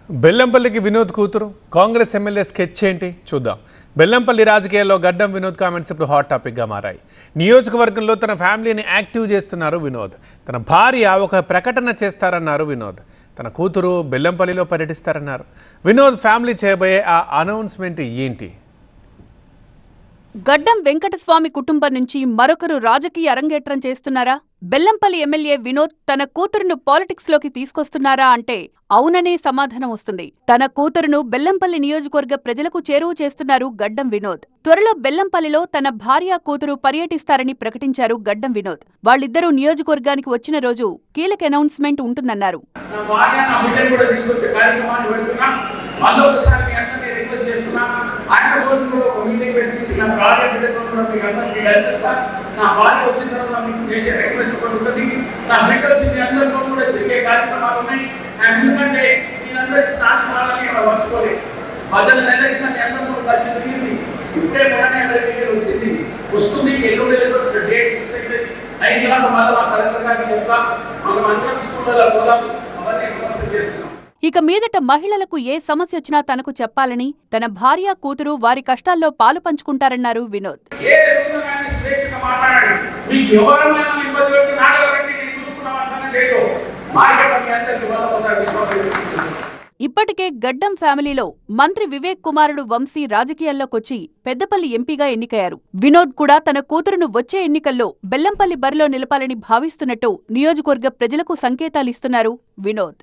బెల్లంపల్లికి వినోద్ కూతురు Congress MLA sketch ఏంటి చూద్దాం. బెల్లంపల్లి రాజకీయాల్లో గడ్డం వినోద్ కామెంట్స్ ఇప్పుడు హాట్ టాపిక్గా మారాయి. నియోజకవర్గంలో తన ఫ్యామిలీని యాక్టివ్ చేస్తున్నారు వినోద్. తన భార్య ఒక ప్రకటన చేస్తారన్నారు వినోద్. తన కూతురు బెల్లంపల్లిలో పర్యటిస్తారన్నారు వినోద్. ఫ్యామిలీ చేయబోయే ఆ అనౌన్స్మెంట్ ఏంటి? గడ్డం వెంకటస్వామి కుటుంబం నుంచి మరొకరు రాజకీయ అరంగేట్రం చేస్తున్నారా? బెల్లంపల్లి ఎమ్మెల్యే వినోద్ తన కూతురును పాలిటిక్స్ లోకి తీసుకొస్తున్నారా అంటే అవుననే సమాధానం వస్తుంది. తన కూతురును బెల్లంపల్లి నియోజకవర్గ ప్రజలకు చేరువ చేస్తున్నారు గడ్డం వినోద్. త్వరలో బెల్లంపల్లిలో తన భార్య కూతురు పర్యటిస్తారని ప్రకటించారు గడ్డం వినోద్. వాళ్ళిద్దరూ నియోజకవర్గానికి వచ్చిన రోజు కీలక అనౌన్స్మెంట్ ఉంటుందన్నారు. ఎందుకంటే మీరందరికీ సాక్షి మర్చిపోలేదు. 10 నెలల క్రితం మీ అందరూ కలిసి తిరిగింది. ఇప్పుడే మొన్ననే వచ్చింది, వస్తుంది. ఎల్లుండి డేట్ ఫిక్స్ అవుతుంది. అయిన తర్వాత మళ్ళీ మా కలెక్టర్ గారికి చెప్తాం, మనం అందరం స్కూళ్ళలో పోదాం, అవన్నీ సమస్యలు చేస్తున్నాం. ఇక మీదట మహిళలకు ఏ సమస్య వచ్చినా తనకు చెప్పాలని, తన భార్య కూతురు వారి కష్టాల్లో పాలు పంచుకుంటారన్నారు వినోద్. ఇప్పటికే గడ్డం ఫ్యామిలీలో మంత్రి వివేక్ కుమారుడు వంశీ రాజకీయాల్లోకొచ్చి పెద్దపల్లి ఎంపీగా ఎన్నికయ్యారు. వినోద్ కూడా తన కూతురును వచ్చే ఎన్నికల్లో బెల్లంపల్లి బరిలో నిలపాలని భావిస్తున్నట్టు నియోజకవర్గ ప్రజలకు సంకేతాలిస్తున్నారు వినోద్.